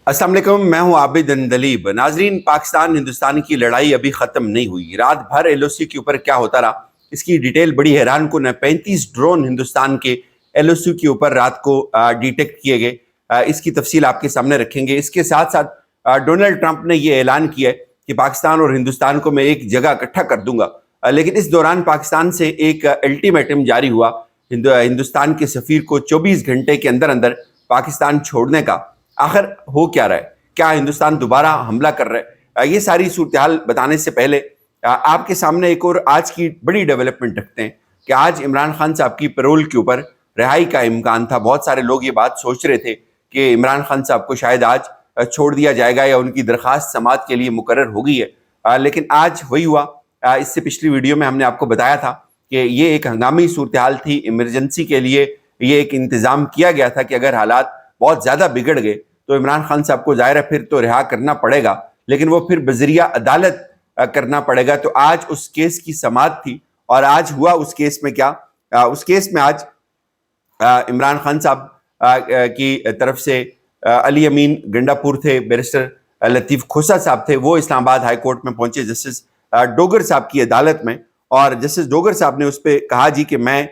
अस्सलाम वालेकुम, मैं हूं आबिद अंदलीब। नाजरीन, पाकिस्तान हिंदुस्तान की लड़ाई अभी ख़त्म नहीं हुई। रात भर LOC के ऊपर क्या होता रहा, इसकी डिटेल बड़ी हैरान कुन है। 35 ड्रोन हिंदुस्तान के LOC के ऊपर रात को डिटेक्ट किए गए। इसकी तफसील आपके सामने रखेंगे। इसके साथ साथ डोनाल्ड ट्रंप ने ये ऐलान किया है कि पाकिस्तान और हिंदुस्तान को मैं एक जगह इकट्ठा कर दूंगा। लेकिन इस दौरान पाकिस्तान से एक अल्टीमेटम जारी हुआ हिंदुस्तान के सफ़ीर को 24 घंटे के अंदर अंदर पाकिस्तान छोड़ने का। आखिर हो क्या रहा है? क्या हिंदुस्तान दोबारा हमला कर रहा है? ये सारी सूरत हाल बताने से पहले आपके सामने एक और आज की बड़ी डेवलपमेंट रखते हैं कि आज इमरान खान साहब की पैरोल के ऊपर रिहाई का इम्कान था। बहुत सारे लोग ये बात सोच रहे थे कि इमरान खान साहब को शायद आज छोड़ दिया जाएगा या उनकी दरख्वास्त समाअत के लिए मुकर्रर हो गई है, लेकिन आज वही हुआ। इससे पिछली वीडियो में हमने आपको बताया था कि ये एक हंगामी सूरत हाल थी। इमरजेंसी के लिए ये एक इंतज़ाम किया गया था कि अगर हालात बहुत ज़्यादा बिगड़ गए तो इमरान खान साहब को ज़ाहिर है फिर तो रिहा करना पड़ेगा, लेकिन वो फिर बज़रिया अदालत करना पड़ेगा। तो आज उस केस की समाअत थी और आज हुआ उस केस में क्या, उस केस में आज इमरान खान साहब की तरफ से अली अमीन गंडापुर थे, बैरिस्टर लतीफ़ खोसा साहब थे, वो इस्लामाबाद हाई कोर्ट में पहुंचे जस्टिस डोगर साहब की अदालत में। और जस्टिस डोगर साहब ने उस पर कहा जी कि मैं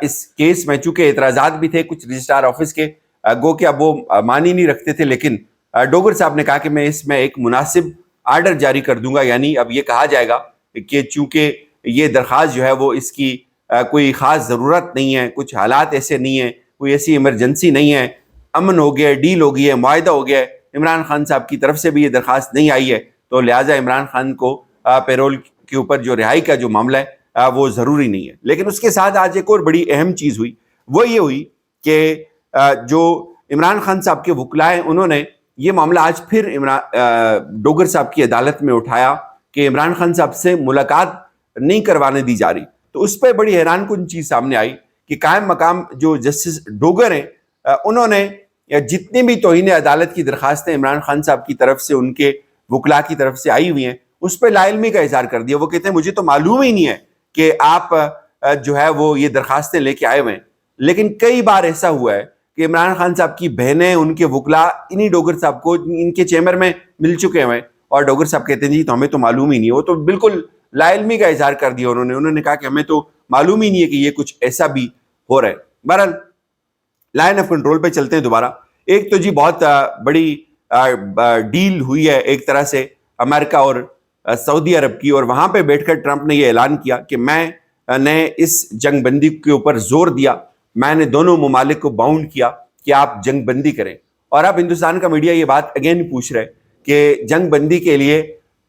इस केस में, चूँकि एतराज़ात भी थे कुछ रजिस्ट्रार ऑफिस के, गो कि अब वो मान ही नहीं रखते थे, लेकिन डोगर साहब ने कहा कि मैं इसमें एक मुनासिब आर्डर जारी कर दूंगा। यानी अब ये कहा जाएगा कि चूंकि ये दरख्वास्त जो है वो इसकी कोई ख़ास ज़रूरत नहीं है, कुछ हालात ऐसे नहीं है, कोई ऐसी इमरजेंसी नहीं है, अमन हो गया, डील हो गई है, मुआहदा हो गया है, इमरान खान साहब की तरफ से भी ये दरख्वास्त नहीं आई है, तो लिहाजा इमरान खान को पैरोल के ऊपर जो रिहाई का जो मामला है वो ज़रूरी नहीं है। लेकिन उसके साथ आज एक और बड़ी अहम चीज़ हुई, वो ये हुई कि जो इमरान खान साहब के वकलाए, उन्होंने ये मामला आज फिर डोगर साहब की अदालत में उठाया कि इमरान खान साहब से मुलाकात नहीं करवाने दी जा रही। तो उस पर बड़ी हैरान कुन चीज़ सामने आई कि कायम मकाम जो जस्टिस डोगर हैं, उन्होंने जितनी भी तौहीन अदालत की दरखास्तें इमरान खान साहब की तरफ से, उनके वकला की तरफ से आई हुई हैं, उस पर लाइल्मी का इजहार कर दिया। वो कहते हैं मुझे तो मालूम ही नहीं है कि आप जो है वो ये दरखास्तें लेके आए हुए हैं। लेकिन कई बार ऐसा हुआ है कि इमरान खान साहब की बहनें, उनके वकला इन्हीं डोगर साहब को इनके चैम्बर में मिल चुके हैं और डोगर साहब कहते हैं जी तो हमें तो मालूम ही नहीं है। वो तो बिल्कुल लाइल्मी का इजहार कर दिया उन्होंने कहा कि हमें तो मालूम ही नहीं है कि ये कुछ ऐसा भी हो रहा है। बहरहाल लाइन ऑफ कंट्रोल पे चलते हैं दोबारा। एक तो जी बहुत बड़ी डील हुई है एक तरह से अमेरिका और सऊदी अरब की, और वहां पे बैठकर ट्रंप ने ये ऐलान किया कि मैंने इस जंग बंदी के ऊपर जोर दिया, मैंने दोनों ममालिक को बाउंड किया कि आप जंग बंदी करें। और अब हिंदुस्तान का मीडिया ये बात अगेन पूछ रहा है कि जंग बंदी के लिए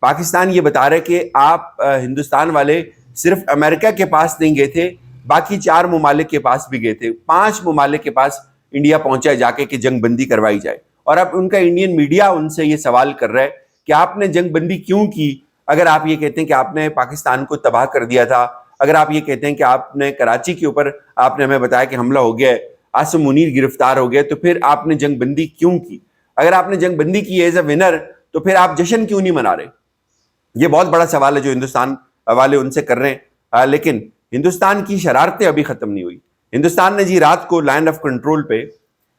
पाकिस्तान ये बता रहा है कि आप हिंदुस्तान वाले सिर्फ अमेरिका के पास नहीं गए थे, बाकी 4 ममालिक के पास भी गए थे, 5 ममालिक के पास इंडिया पहुंचा जाके कि जंग बंदी करवाई जाए। और अब उनका इंडियन मीडिया उनसे ये सवाल कर रहा है कि आपने जंग बंदी क्यों की? अगर आप ये कहते हैं कि आपने पाकिस्तान को तबाह कर दिया था, अगर आप ये कहते हैं कि आपने कराची के ऊपर आपने हमें बताया कि हमला हो गया है, आसिम मुनीर गिरफ्तार हो गया, तो फिर आपने जंग बंदी क्यों की? अगर आपने जंग बंदी की एज अ विनर, तो फिर आप जश्न क्यों नहीं मना रहे? ये बहुत बड़ा सवाल है जो हिंदुस्तान वाले उनसे कर रहे हैं। लेकिन हिंदुस्तान की शरारतें अभी ख़त्म नहीं हुई। हिंदुस्तान ने जी रात को लैंड ऑफ कंट्रोल पे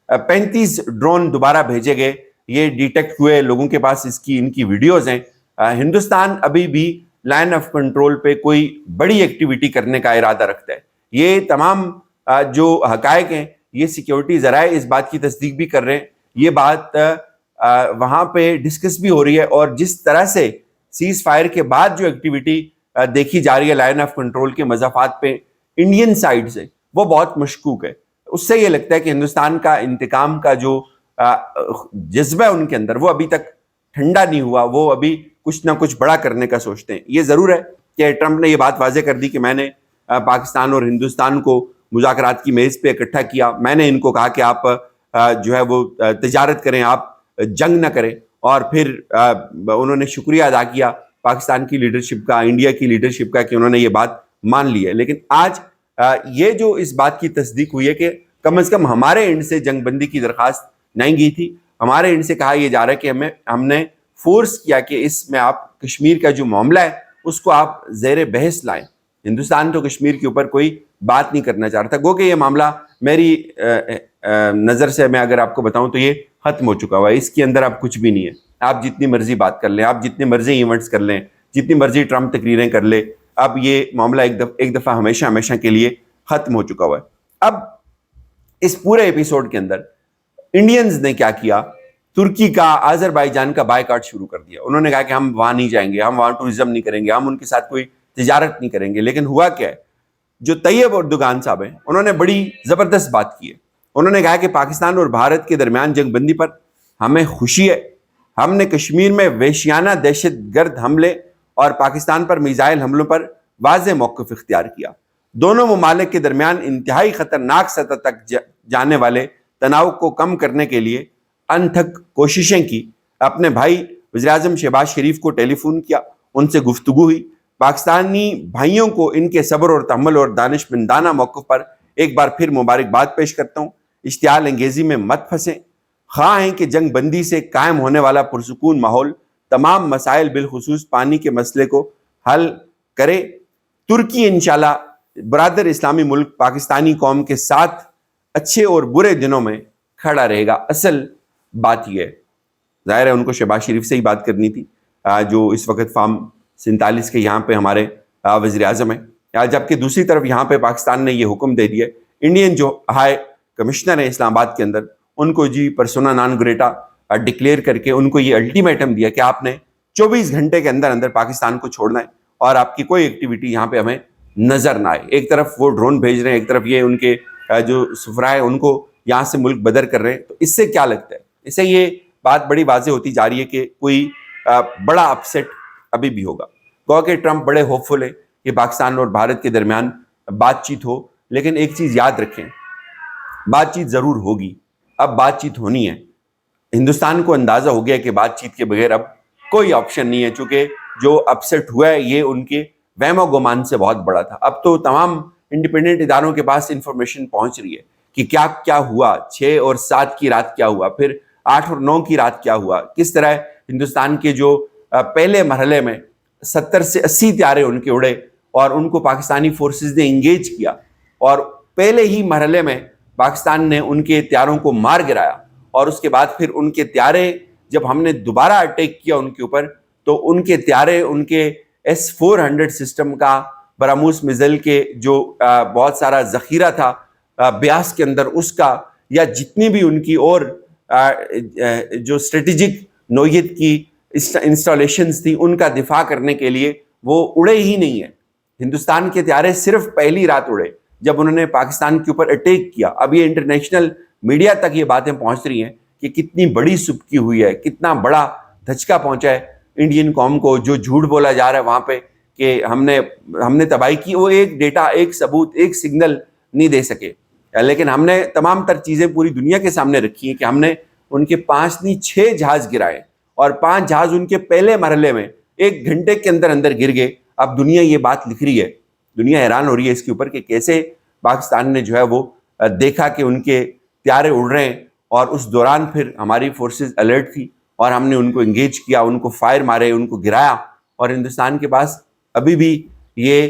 35 ड्रोन दोबारा भेजे गए, ये डिटेक्ट हुए, लोगों के पास इनकी वीडियोज़ हैं। हिंदुस्तान अभी भी लाइन ऑफ कंट्रोल पे कोई बड़ी एक्टिविटी करने का इरादा रखता है। ये तमाम जो हकायक हैं, ये सिक्योरिटी ज़राए इस बात की तस्दीक भी कर रहे हैं, ये बात वहाँ पे डिस्कस भी हो रही है। और जिस तरह से सीज फायर के बाद जो एक्टिविटी देखी जा रही है लाइन ऑफ कंट्रोल के मज़ाफ़ात पे इंडियन साइड से, वो बहुत मशकूक है। उससे ये लगता है कि हिंदुस्तान का इंतकाम का जो जज्बा है उनके अंदर, वो अभी तक ठंडा नहीं हुआ, वो अभी कुछ ना कुछ बड़ा करने का सोचते हैं। ये ज़रूर है कि ट्रंप ने ये बात वाज़े कर दी कि मैंने पाकिस्तान और हिंदुस्तान को मुज़ाकरात की मेज़ पे इकट्ठा किया, मैंने इनको कहा कि आप जो है वो तिजारत करें, आप जंग ना करें। और फिर उन्होंने शुक्रिया अदा किया पाकिस्तान की लीडरशिप का, इंडिया की लीडरशिप का, कि उन्होंने ये बात मान ली है। लेकिन आज ये जो इस बात की तस्दीक हुई है कि कम से कम हमारे एंड से जंग बंदी की दरख्वास्त नहीं गई थी, हमारे एंड से कहा यह जा रहा है कि हमने फोर्स किया कि इसमें आप कश्मीर का जो मामला है उसको आप ज़ेर बहस लाएं। हिंदुस्तान तो कश्मीर के ऊपर कोई बात नहीं करना चाह रहा था। गो कि ये मामला मेरी नज़र से मैं अगर आपको बताऊं तो ये ختم ہو چکا ہوا ہے. اس کے اندر اب کچھ بھی نہیں ہے. آپ جتنی مرضی بات کر لیں, آپ جتنے مرضی ایونٹس کر لیں, جتنی مرضی ٹرمپ تقریریں کر لے, اب یہ معاملہ ایک دفعہ ہمیشہ کے لیے ختم ہو چکا ہوا ہے. اب اس پورے ایپیسوڈ کے اندر انڈینز نے کیا کیا, ترکی کا, آذربائیجان کا بائیکاٹ شروع کر دیا. انہوں نے کہا کہ ہم وہاں نہیں جائیں گے, ہم وہاں ٹورزم نہیں کریں گے, ہم ان کے ساتھ کوئی تجارت نہیں کریں گے. لیکن ہوا کیا ہے, جو طیب اردوغان صاحب ہیں انہوں نے بڑی زبردست بات کی ہے. انہوں نے کہا کہ پاکستان اور بھارت کے درمیان جنگ بندی پر ہمیں خوشی ہے. ہم نے کشمیر میں وحشیانہ دہشت گرد حملے اور پاکستان پر میزائل حملوں پر واضح موقف اختیار کیا. دونوں ممالک کے درمیان انتہائی خطرناک سطح تک جانے والے تناؤ کو کم کرنے کے لیے انتھک کوششیں کی. اپنے بھائی وزیراعظم شہباز شریف کو ٹیلی فون کیا, ان سے گفتگو ہوئی. پاکستانی بھائیوں کو ان کے صبر اور تحمل اور دانشمندانہ موقف پر ایک بار پھر مبارکباد پیش کرتا ہوں. اشتعال انگیزی میں مت پھنسیں. خواہ ہیں کہ جنگ بندی سے قائم ہونے والا پرسکون ماحول تمام مسائل بالخصوص پانی کے مسئلے کو حل کرے. ترکی انشاءاللہ برادر اسلامی ملک پاکستانی قوم کے ساتھ اچھے اور برے دنوں میں کھڑا رہے گا. اصل بات یہ ہے, ظاہر ہے ان کو شہباز شریف سے ہی بات کرنی تھی جو اس وقت فارم 47 کے یہاں پہ ہمارے وزیر اعظم ہیں, جبکہ دوسری طرف یہاں پہ پاکستان نے یہ حکم دے دیا, انڈین جو ہائی کمشنر ہیں اسلام آباد کے اندر, ان کو جی پرسونا نان گریٹا ڈکلیئر کر کے ان کو یہ الٹیمیٹم دیا کہ آپ نے 24 گھنٹے کے اندر اندر پاکستان کو چھوڑنا ہے اور آپ کی کوئی ایکٹیویٹی یہاں پہ ہمیں نظر نہ آئے. ایک طرف وہ ڈرون بھیج رہے ہیں, ایک طرف یہ ان کے جو سفرائے ان کو یہاں سے ملک بدر کر رہے ہیں. تو اس سے کیا لگتا ہے, اس سے یہ بات بڑی واضح ہوتی جا رہی ہے کہ کوئی بڑا اپسیٹ ابھی بھی ہوگا. گو کہ ٹرمپ بڑے ہوپ فل ہے کہ پاکستان اور بھارت کے درمیان بات چیت ہو, لیکن ایک چیز یاد رکھیں, بات چیت ضرور ہوگی. اب بات چیت ہونی ہے. ہندوستان کو اندازہ ہو گیا کہ بات چیت کے بغیر اب کوئی آپشن نہیں ہے, چونکہ جو اپسیٹ ہوا ہے یہ ان کے وہم و گمان سے بہت بڑا تھا. اب تو تمام انڈیپینڈنٹ اداروں کے پاس انفارمیشن پہنچ رہی ہے کہ کیا ہوا, 6 اور 7 کی رات کیا ہوا, پھر 8 اور 9 کی رات کیا ہوا, کس طرح ہندوستان کے جو پہلے مرحلے میں 70 سے 80 طیارے ان کے اڑے اور ان کو پاکستانی فورسز نے انگیج کیا, اور پہلے ہی مرحلے میں پاکستان نے ان کے طیاروں کو مار گرایا, اور اس کے بعد پھر ان کے طیارے جب ہم نے دوبارہ اٹیک کیا ان کے اوپر تو ان کے طیارے ان کے S-400 سسٹم کا براموس میزائل کے جو بہت سارا ذخیرہ تھا بیاس کے اندر اس کا, یا جتنی بھی ان کی اور جو اسٹریٹجک نوعیت کی انسٹالیشنز تھی ان کا دفاع کرنے کے لیے وہ اڑے ہی نہیں ہیں. ہندوستان کے طیارے صرف پہلی رات اڑے جب انہوں نے پاکستان کے اوپر اٹیک کیا. اب یہ انٹرنیشنل میڈیا تک یہ باتیں پہنچ رہی ہیں کہ کتنی بڑی سبکی ہوئی ہے, کتنا بڑا دھچکا پہنچا ہے انڈین قوم کو. جو جھوٹ بولا جا رہا ہے وہاں پہ کہ ہم نے تباہی کی, وہ ایک ڈیٹا, ایک ثبوت, ایک سگنل نہیں دے سکے. لیکن ہم نے تمام تر چیزیں پوری دنیا کے سامنے رکھی ہیں کہ ہم نے ان کے 5 نہیں 6 جہاز گرائے, اور 5 جہاز ان کے پہلے مرحلے میں 1 گھنٹے کے اندر اندر گر گئے. اب دنیا یہ بات لکھ رہی ہے, دنیا حیران ہو رہی ہے اس کے اوپر کہ کیسے پاکستان نے جو ہے وہ دیکھا کہ ان کے طیارے اڑ رہے ہیں, اور اس دوران پھر ہماری فورسز الرٹ تھی اور ہم نے ان کو انگیج کیا, ان کو فائر مارے, ان کو گرایا. اور ہندوستان کے پاس ابھی بھی یہ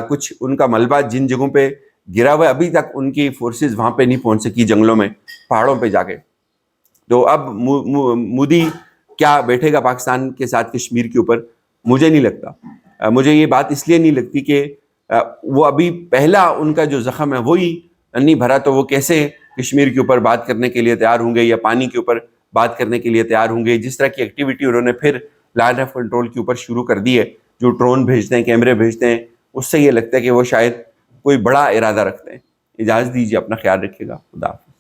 کچھ ان کا ملبہ جن جگہوں پہ گرا ہوا ہے, ابھی تک ان کی فورسز وہاں پہ نہیں پہنچ سکی, جنگلوں میں, پہاڑوں پہ جا کے. تو اب مودی کیا بیٹھے گا پاکستان کے ساتھ کشمیر کے اوپر, مجھے نہیں لگتا. مجھے یہ بات اس لیے نہیں لگتی کہ وہ ابھی پہلا ان کا جو زخم ہے وہی نہیں بھرا, تو وہ کیسے کشمیر کے اوپر بات کرنے کے لیے تیار ہوں گے یا پانی کے اوپر بات کرنے کے لیے تیار ہوں گے. جس طرح کی ایکٹیویٹی انہوں نے پھر لائن آف کنٹرول کے اوپر شروع کر دی ہے, جو ڈرون بھیجتے ہیں, کیمرے بھیجتے ہیں, اس سے یہ لگتا ہے کہ وہ شاید کوئی بڑا ارادہ رکھتے ہیں. اجازت دیجیے, اپنا خیال رکھیے گا. خدا حافظ.